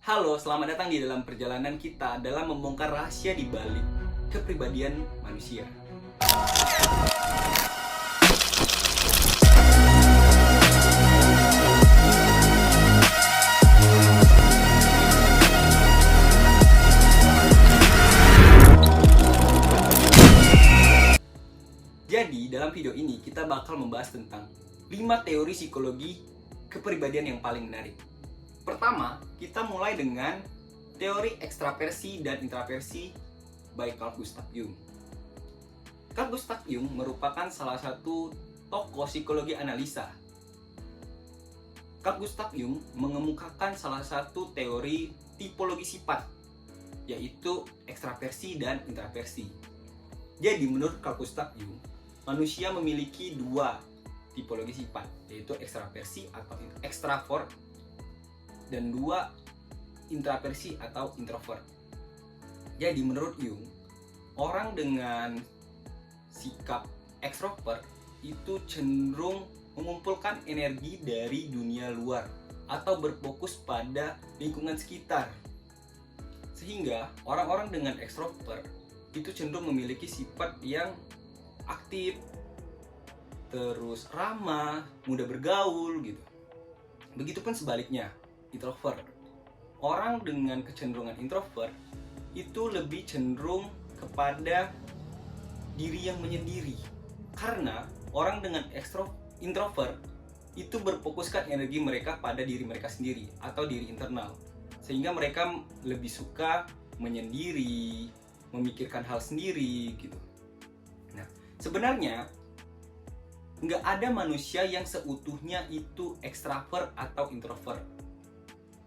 Halo, selamat datang di dalam perjalanan kita dalam membongkar rahasia di balik kepribadian manusia. Jadi, dalam video ini kita bakal membahas tentang 5 teori psikologi kepribadian yang paling menarik. Pertama, kita mulai dengan teori ekstraversi dan intraversi by Carl Gustav Jung. Carl Gustav Jung merupakan salah satu tokoh psikologi analisa. Carl Gustav Jung mengemukakan salah satu teori tipologi sifat, yaitu ekstraversi dan intraversi. Jadi, menurut Carl Gustav Jung, manusia memiliki dua tipologi sifat, yaitu ekstraversi atau ekstravert dan dua intraversi atau introvert. Jadi menurut Jung, orang dengan sikap ekstrovert itu cenderung mengumpulkan energi dari dunia luar atau berfokus pada lingkungan sekitar. Sehingga orang-orang dengan ekstrovert itu cenderung memiliki sifat yang aktif, terus ramah, mudah bergaul gitu. Begitupun sebaliknya, introvert. Orang dengan kecenderungan introvert itu lebih cenderung kepada diri yang menyendiri. Karena orang dengan introvert itu berfokuskan energi mereka pada diri mereka sendiri atau diri internal. Sehingga mereka lebih suka menyendiri, memikirkan hal sendiri gitu. Nah, sebenarnya nggak ada manusia yang seutuhnya itu ekstrovert atau introvert.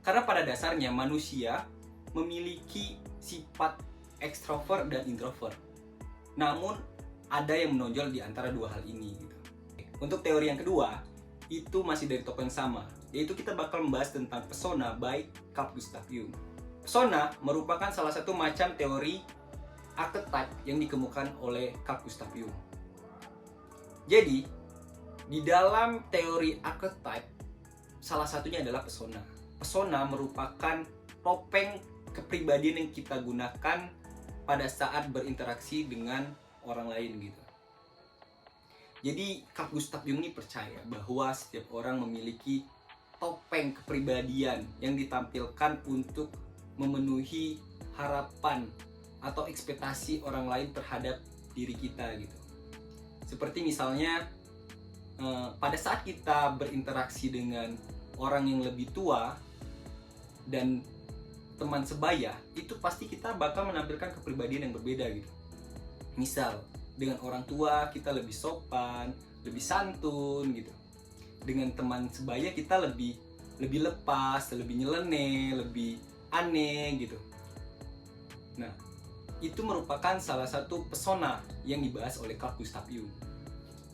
Karena pada dasarnya manusia memiliki sifat ekstrovert dan introvert. Namun ada yang menonjol di antara dua hal ini gitu. Untuk teori yang kedua, itu masih dari tokoh yang sama, yaitu kita bakal membahas tentang persona by Carl Gustav Jung. Persona merupakan salah satu macam teori archetype yang dikemukakan oleh Carl Gustav Jung. Jadi, di dalam teori archetype, salah satunya adalah persona. Persona merupakan topeng kepribadian yang kita gunakan pada saat berinteraksi dengan orang lain gitu. Jadi, Carl Gustav Jung ini percaya bahwa setiap orang memiliki topeng kepribadian yang ditampilkan untuk memenuhi harapan atau ekspektasi orang lain terhadap diri kita gitu. Seperti misalnya pada saat kita berinteraksi dengan orang yang lebih tua dan teman sebaya, itu pasti kita bakal menampilkan kepribadian yang berbeda gitu. Misal dengan orang tua kita lebih sopan, lebih santun gitu. Dengan teman sebaya kita lebih lepas, lebih nyeleneh, lebih aneh gitu. Nah, itu merupakan salah satu persona yang dibahas oleh Carl Gustav Jung.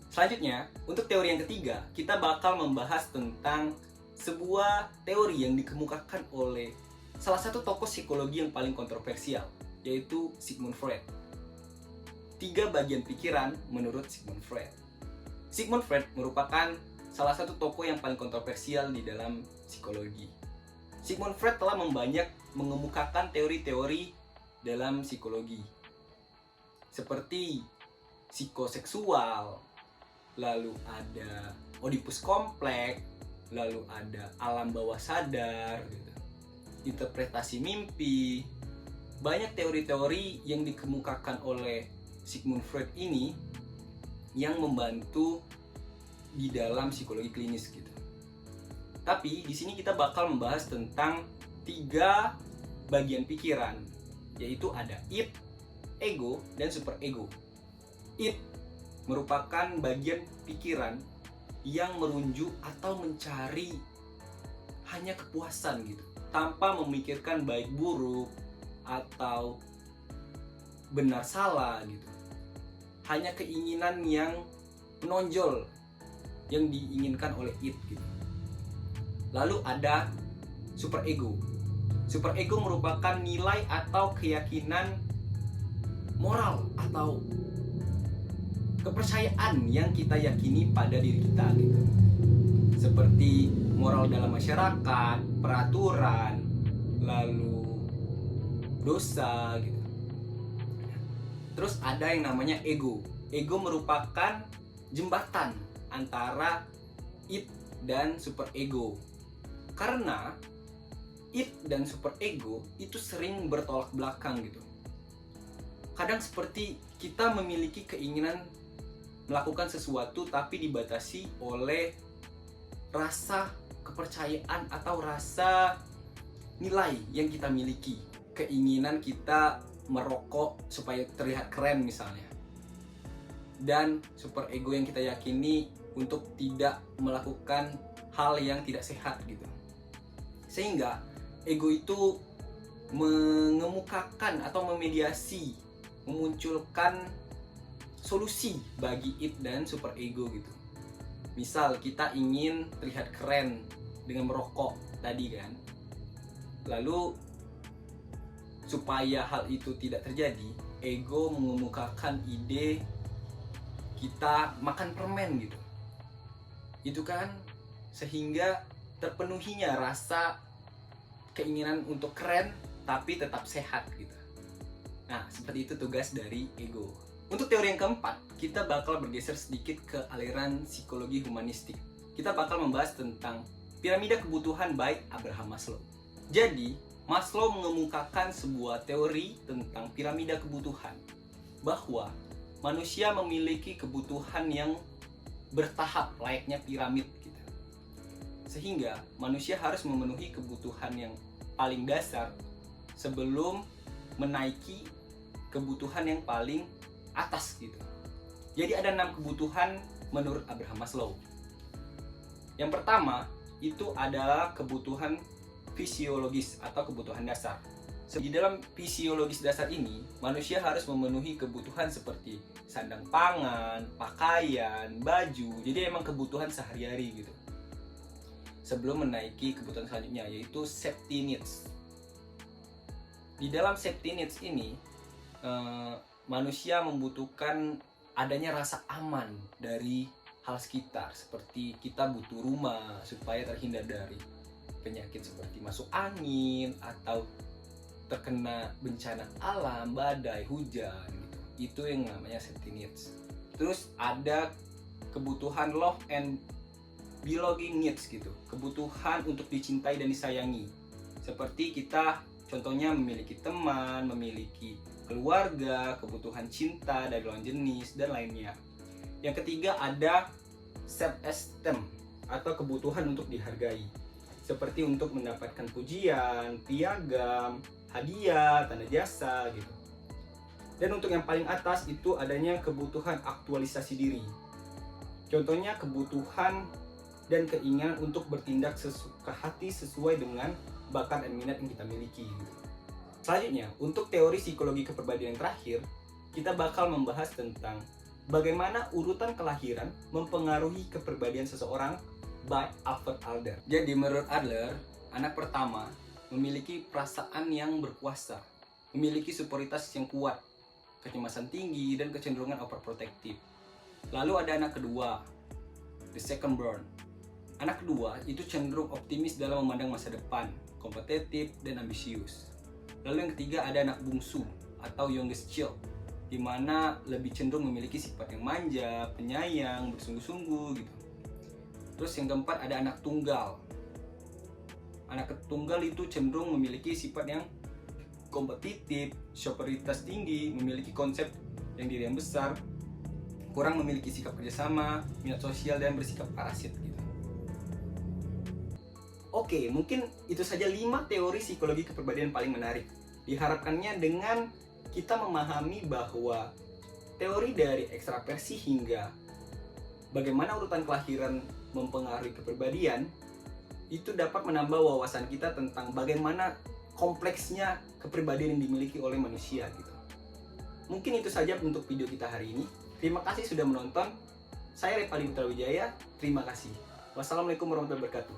Selanjutnya, untuk teori yang ketiga, kita bakal membahas tentang sebuah teori yang dikemukakan oleh salah satu tokoh psikologi yang paling kontroversial, yaitu Sigmund Freud. 3 bagian pikiran menurut Sigmund Freud. Sigmund Freud merupakan salah satu tokoh yang paling kontroversial di dalam psikologi. Sigmund Freud telah mengemukakan teori-teori dalam psikologi seperti psikoseksual, lalu ada Oedipus kompleks, lalu ada alam bawah sadar gitu, interpretasi mimpi. Banyak teori-teori yang dikemukakan oleh Sigmund Freud ini yang membantu di dalam psikologi klinis gitu. Tapi di sini kita bakal membahas tentang 3 bagian pikiran, yaitu ada id, ego, dan superego. Id merupakan bagian pikiran yang merunjuk atau mencari hanya kepuasan gitu, tanpa memikirkan baik buruk atau benar salah gitu. Hanya keinginan yang menonjol yang diinginkan oleh id gitu. Lalu ada superego. Superego merupakan nilai atau keyakinan moral atau kepercayaan yang kita yakini pada diri kita gitu. Seperti moral dalam masyarakat, peraturan, lalu dosa gitu. Terus ada yang namanya ego. Ego merupakan jembatan antara id dan superego. Karena id dan superego itu sering bertolak belakang gitu. Kadang seperti kita memiliki keinginan melakukan sesuatu tapi dibatasi oleh rasa kepercayaan atau rasa nilai yang kita miliki. Keinginan kita merokok supaya terlihat keren misalnya. Dan superego yang kita yakini untuk tidak melakukan hal yang tidak sehat gitu. Sehingga ego itu mengemukakan atau memediasi, memunculkan solusi bagi id dan superego gitu. Misal kita ingin terlihat keren dengan merokok tadi kan. Lalu supaya hal itu tidak terjadi, ego mengemukakan ide kita makan permen gitu. Itu kan sehingga terpenuhinya rasa keinginan untuk keren tapi tetap sehat gitu. Nah, seperti itu tugas dari ego. Untuk teori yang keempat, kita bakal bergeser sedikit ke aliran psikologi humanistik. Kita bakal membahas tentang piramida kebutuhan by Abraham Maslow. Jadi, Maslow mengemukakan sebuah teori tentang piramida kebutuhan, bahwa manusia memiliki kebutuhan yang bertahap layaknya piramid gitu. Sehingga manusia harus memenuhi kebutuhan yang paling dasar sebelum menaiki kebutuhan yang paling atas gitu. Jadi ada 6 kebutuhan menurut Abraham Maslow. Yang pertama itu adalah kebutuhan fisiologis atau kebutuhan dasar. Di dalam fisiologis dasar ini, manusia harus memenuhi kebutuhan seperti sandang pangan, pakaian, baju. Jadi emang kebutuhan sehari-hari gitu. Sebelum menaiki kebutuhan selanjutnya, yaitu safety needs. Di dalam safety needs ini, manusia membutuhkan adanya rasa aman dari hal sekitar. Seperti kita butuh rumah supaya terhindar dari penyakit seperti masuk angin atau terkena bencana alam, badai, hujan gitu. Itu yang namanya safety needs. Terus ada kebutuhan love and belonging needs gitu. Kebutuhan untuk dicintai dan disayangi. Seperti kita contohnya memiliki teman, memiliki keluarga, kebutuhan cinta dari lawan jenis dan lainnya. Yang ketiga ada self esteem atau kebutuhan untuk dihargai. Seperti untuk mendapatkan pujian, piagam, hadiah, tanda jasa gitu. Dan untuk yang paling atas itu adanya kebutuhan aktualisasi diri. Contohnya kebutuhan dan keinginan untuk bertindak sesuka hati sesuai dengan bakat dan minat yang kita miliki gitu. Selanjutnya, untuk teori psikologi kepribadian yang terakhir, kita bakal membahas tentang bagaimana urutan kelahiran mempengaruhi kepribadian seseorang by Alfred Adler. Jadi menurut Adler, anak pertama memiliki perasaan yang berkuasa, memiliki superioritas yang kuat, kecemasan tinggi, dan kecenderungan overprotective. Lalu ada anak kedua, the second born. Anak kedua itu cenderung optimis dalam memandang masa depan, kompetitif, dan ambisius. Lalu yang ketiga ada anak bungsu atau youngest child, di mana lebih cenderung memiliki sifat yang manja, penyayang, bersungguh-sungguh gitu. Terus yang keempat ada anak tunggal. Anak tunggal itu cenderung memiliki sifat yang kompetitif, superioritas tinggi, memiliki konsep yang diri yang besar, kurang memiliki sikap kerjasama, minat sosial, dan bersikap parasit gitu. Oke, mungkin itu saja 5 teori psikologi kepribadian paling menarik. Diharapkannya dengan kita memahami bahwa teori dari ekstraversi hingga bagaimana urutan kelahiran mempengaruhi kepribadian itu dapat menambah wawasan kita tentang bagaimana kompleksnya kepribadian yang dimiliki oleh manusia gitu. Mungkin itu saja untuk video kita hari ini. Terima kasih sudah menonton. Saya Revaldi Putra Wijaya. Terima kasih. Wassalamualaikum warahmatullahi wabarakatuh.